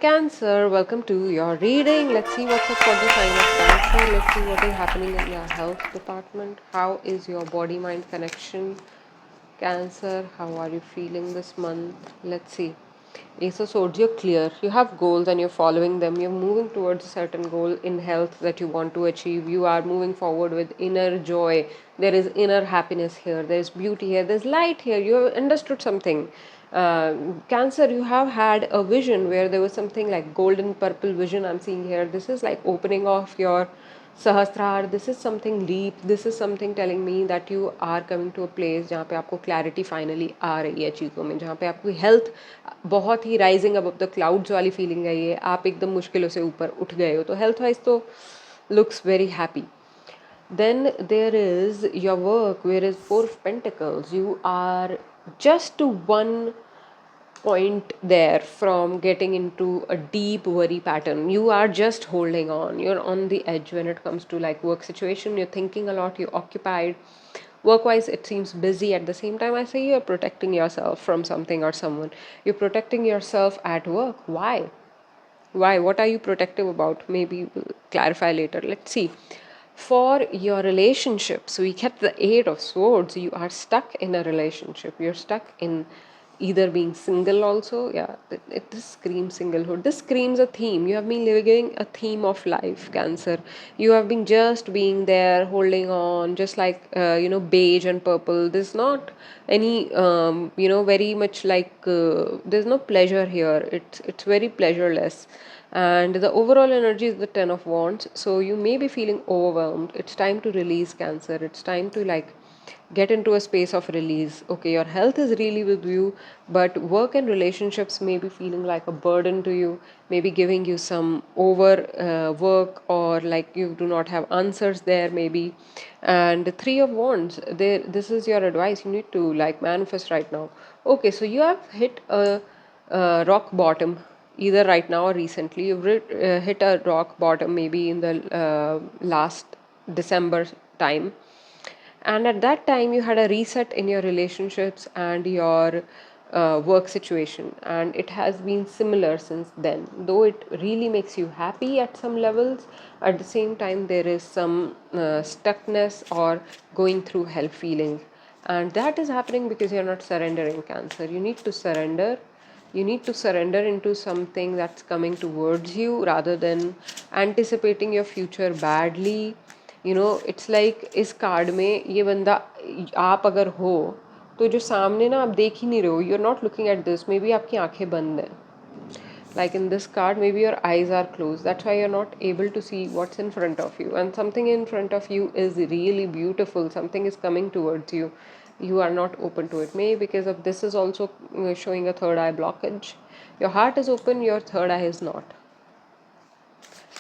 Cancer, welcome to your reading. Let's see what's up for the sign of Cancer. Let's see what is happening in your health department. How is your body mind connection? Cancer, how are you feeling this month? Let's see. Ace of Swords, you're clear. You have goals and you're following them. You're moving towards a certain goal in health that you want to achieve. You are moving forward with inner joy. There is inner happiness here. There's beauty here. There's light here. You have understood something. Cancer, you have had a vision where there was something like golden purple vision I'm seeing here. This is like opening off your सहस्त्रार. This is something deep. This is something telling me that you are coming to a place जहाँ पे आपको clarity finally आ रही है चीज़ों में, जहाँ पे आपकी health बहुत ही rising above the clouds वाली feeling है ये. आप एकदम मुश्किलों से ऊपर उठ गए हो, तो health wise तो looks very happy. Then there is your work, where is Four of Pentacles. You are just to one point there from getting into a deep worry pattern. You are just holding on. You're on the edge when it comes to like work situation. You're thinking a lot. You're occupied. Work wise, it seems busy. At the same time, I say you're protecting yourself from something or someone. You're protecting yourself at work. Why? Why? What are you protective about? Maybe we'll clarify later. Let's see. For your relationship, so we kept the Eight of Swords. You are stuck in a relationship. You're stuck in either being single also. Yeah, this screams singlehood. This screams a theme. You have been living a theme of life, Cancer. You have been just being there, holding on, just like, beige and purple. There's not any, very much like, there's no pleasure here. It's very pleasureless. And the overall energy is the Ten of Wands. So you may be feeling overwhelmed. It's time to release, Cancer. It's time to like get into a space of release. Okay, your health is really with you, but work and relationships may be feeling like a burden to you, maybe giving you some over work, or like you do not have answers there maybe. And the Three of Wands, there, this is your advice. You need to like manifest right now. Okay, so you have hit a rock bottom, either right now or recently. You've hit a rock bottom maybe in the last December time, and at that time you had a reset in your relationships and your work situation, and it has been similar since then. Though it really makes you happy at some levels, at the same time there is some stuckness or going through hell feeling, and that is happening because you're not surrendering, Cancer. You need to surrender. You need to surrender into something that's coming towards you rather than anticipating your future badly. It's like इस card में ये बंदा, आप अगर हो तो जो सामने ना आप देख ही नहीं रहे हो. You are not looking at this. Maybe आपकी आंखें बंद हैं. Like in this card, maybe your eyes are closed. That's why you're not able to see what's in front of you. And something in front of you is really beautiful. Something is coming towards you. You are not open to it. Maybe because of this is also showing a third eye blockage. Your heart is open, your third eye is not.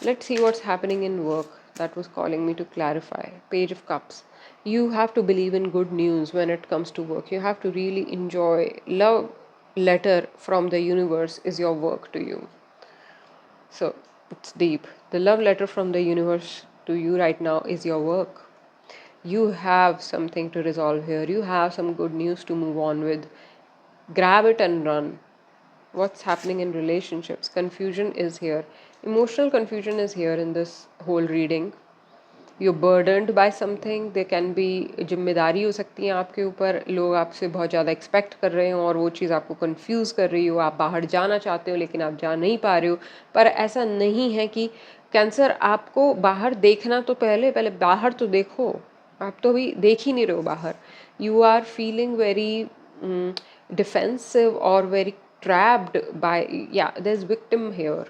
Let's see what's happening in work. That was calling me to clarify. Page of Cups. You have to believe in good news when it comes to work. You have to really enjoy. Love letter from the universe is your work to you. So it's deep. The love letter from the universe to you right now is your work. You have something to resolve here. You have some good news to move on with. Grab it and run. What's happening in relationships? Confusion is here. Emotional confusion is here in this whole reading. You're burdened by something. There can be जिम्मेदारी हो सकती है आपके ऊपर. लोग आपसे बहुत ज़्यादा एक्सपेक्ट कर रहे हो और वो चीज़ आपको कंफ्यूज कर रही हो. आप बाहर जाना चाहते हो लेकिन आप जा नहीं पा रहे हो. पर ऐसा नहीं है कि कैंसर, आपको बाहर देखना तो पहले पहले बाहर तो देखो. आप तो अभी देख ही नहीं रहे हो बाहर. You are feeling very defensive or very trapped by, yeah, there's victim here.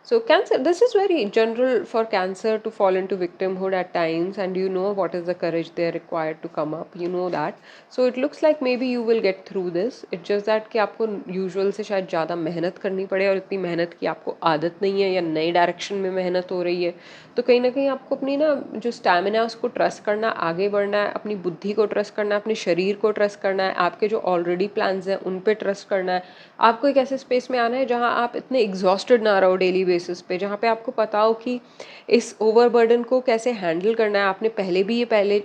So Cancer, this is very general for Cancer to fall into victimhood at times, and you know what is the courage they are required to come up. You know that. So it looks like maybe you will get through this. It's just that कि आपको usual से शायद ज़्यादा मेहनत करनी पड़े, और इतनी मेहनत की आपको आदत नहीं है, या नई डायरेक्शन में मेहनत हो रही है. तो कहीं ना कहीं आपको अपनी ना जो स्टैमिना है उसको ट्रस्ट करना, आगे बढ़ना है, अपनी बुद्धि को ट्रस्ट करना है, अपने शरीर को ट्रस्ट करना है, आपके जो ऑलरेडी प्लान्स हैं उन पे ट्रस्ट करना है. आपको एक ऐसे स्पेस में आना है जहाँ आप इतने एग्जॉस्टेड ना रहो डेली बेसिस पे, जहाँ पे आपको पता हो कि इस ओवरबर्डन को कैसे हैंडल करना है. आपने पहले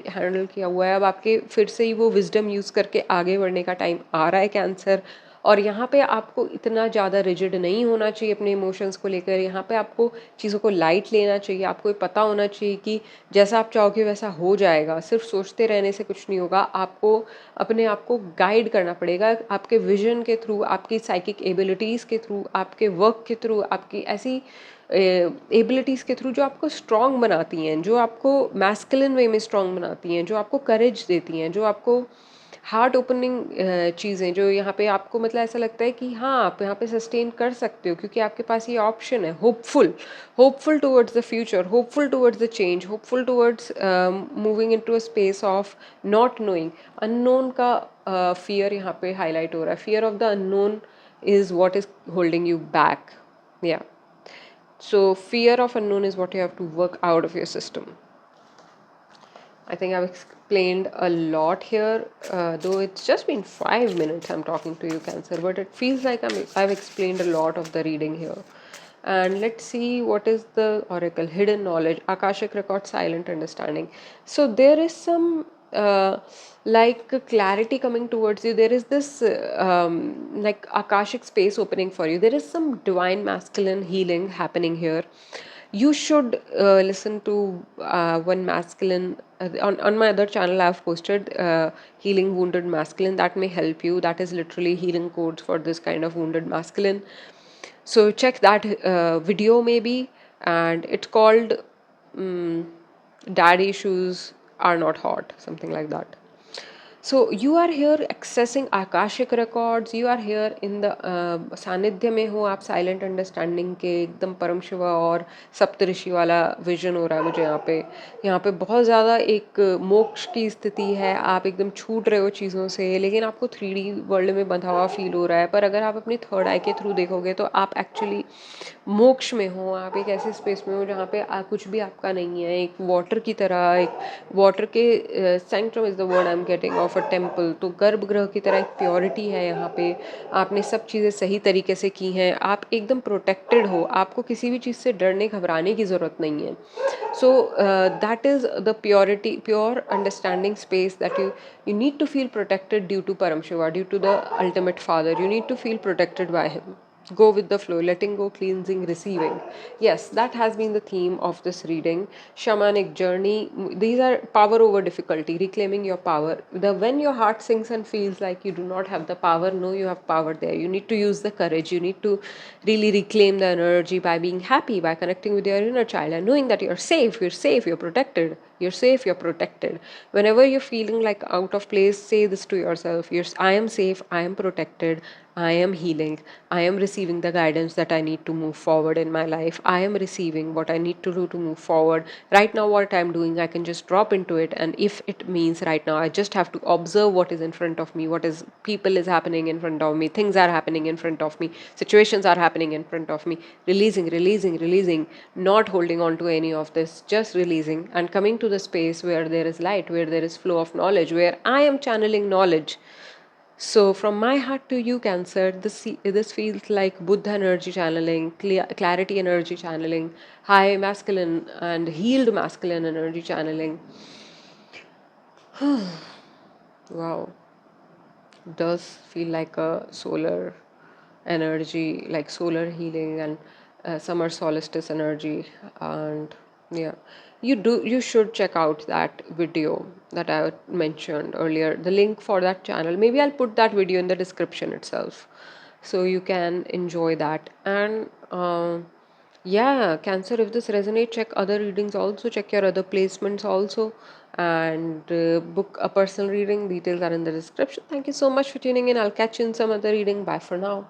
हैंडल किया हुआ है. अब आपके फिर से ही वो विजडम यूज़ करके आगे बढ़ने का टाइम आ रहा है, कैंसर. और यहाँ पे आपको इतना ज़्यादा रिजिड नहीं होना चाहिए अपने इमोशंस को लेकर। यहाँ पे आपको चीज़ों को लाइट लेना चाहिए। आपको ये पता होना चाहिए कि जैसा आप चाहोगे वैसा हो जाएगा। सिर्फ सोचते रहने से कुछ नहीं होगा। आपको अपने आप को गाइड करना पड़ेगा आपके विजन के थ्रू, आपकी साइकिक एबिलिटीज़ के थ्रू, आपके वर्क के थ्रू, आपकी ऐसी एबिलिटीज़ के थ्रू जो आपको स्ट्रॉन्ग बनाती हैं, जो आपको मैस्कुलिन वे में स्ट्रॉन्ग बनाती हैं, जो आपको करेज देती हैं, जो आपको हार्ट ओपनिंग चीज़ें, जो यहाँ पे आपको मतलब ऐसा लगता है कि हाँ आप यहाँ पे सस्टेन कर सकते हो क्योंकि आपके पास ये ऑप्शन है। Hopeful towards the future, hopeful towards the change, hopeful towards moving into a space of not knowing. Unknown का फियर यहाँ पे हाईलाइट हो रहा है। Fear of the unknown is what is holding you back. Yeah. So fear of unknown is what you have to work out of your system. I think I've explained a lot here, though it's just been 5 minutes I'm talking to you, Cancer, but it feels like I've explained a lot of the reading here. And let's see what is the oracle. Hidden knowledge, Akashic record, silent understanding. So there is some like clarity coming towards you. There is this like Akashic space opening for you. There is some divine masculine healing happening here. You should listen to one masculine on my other channel. I've posted healing wounded masculine. That may help you. That is literally healing codes for this kind of wounded masculine. So check that video maybe. And it's called Daddy Issues Are Not Hot, something like that. So you are here accessing Akashic records, you are here in the सानिध्य में हो आप, silent understanding के एकदम परम शिवा और सप्तऋषि वाला vision हो रहा है मुझे यहाँ पे बहुत ज़्यादा एक मोक्ष की स्थिति है। आप एकदम छूट रहे हो चीज़ों से, लेकिन आपको 3D वर्ल्ड में बंधा हुआ फील हो रहा है। पर अगर आप अपनी थर्ड आई के थ्रू देखोगे तो आप एक्चुअली मोक्ष में हो। आप एक ऐसे स्पेस में हो जहाँ पे कुछ भी आपका नहीं है। एक वाटर की तरह, एक वाटर के Centrum is the word I am getting of a temple. तो गर्भगृह की तरह एक प्योरिटी है यहाँ पे। आपने सब चीज़ें सही तरीके से की हैं। आप एकदम प्रोटेक्टेड हो। आपको किसी भी चीज़ से डरने घबराने की ज़रूरत नहीं है। So that is the purity, pure understanding space that you need to feel protected due to Param Shiva, due to the ultimate father. You need to feel protected by him. Go with the flow, letting go, cleansing, receiving. Yes, that has been the theme of this reading. Shamanic journey. These are power over difficulty, reclaiming your power. When your heart sinks and feels like you do not have the power, no, you have power there. You need to use the courage. You need to really reclaim the energy by being happy, by connecting with your inner child and knowing that you're safe, you're protected. You're safe, you're protected. Whenever you're feeling like out of place, say this to yourself. I am safe, I am protected, I am healing, I am receiving the guidance that I need to move forward in my life. I am receiving what I need to do to move forward. Right now, what I'm doing, I can just drop into it. And if it means right now, I just have to observe what is in front of me, what is people is happening in front of me, things are happening in front of me, situations are happening in front of me. Releasing, not holding on to any of this, just releasing and coming to the space where there is light, where there is flow of knowledge, where I am channeling knowledge. So from my heart to you, Cancer, this feels like Buddha energy channeling, clarity energy channeling, high masculine and healed masculine energy channeling. Wow. Does feel like a solar energy, like solar healing and summer solstice energy. And yeah, you should check out that video that I mentioned earlier. The link for that channel, maybe I'll put that video in the description itself, so you can enjoy that. And yeah, Cancer, if this resonates, check other readings also, check your other placements also, and book a personal reading. Details are in the description. Thank you so much for tuning in. I'll catch you in some other reading. Bye for now.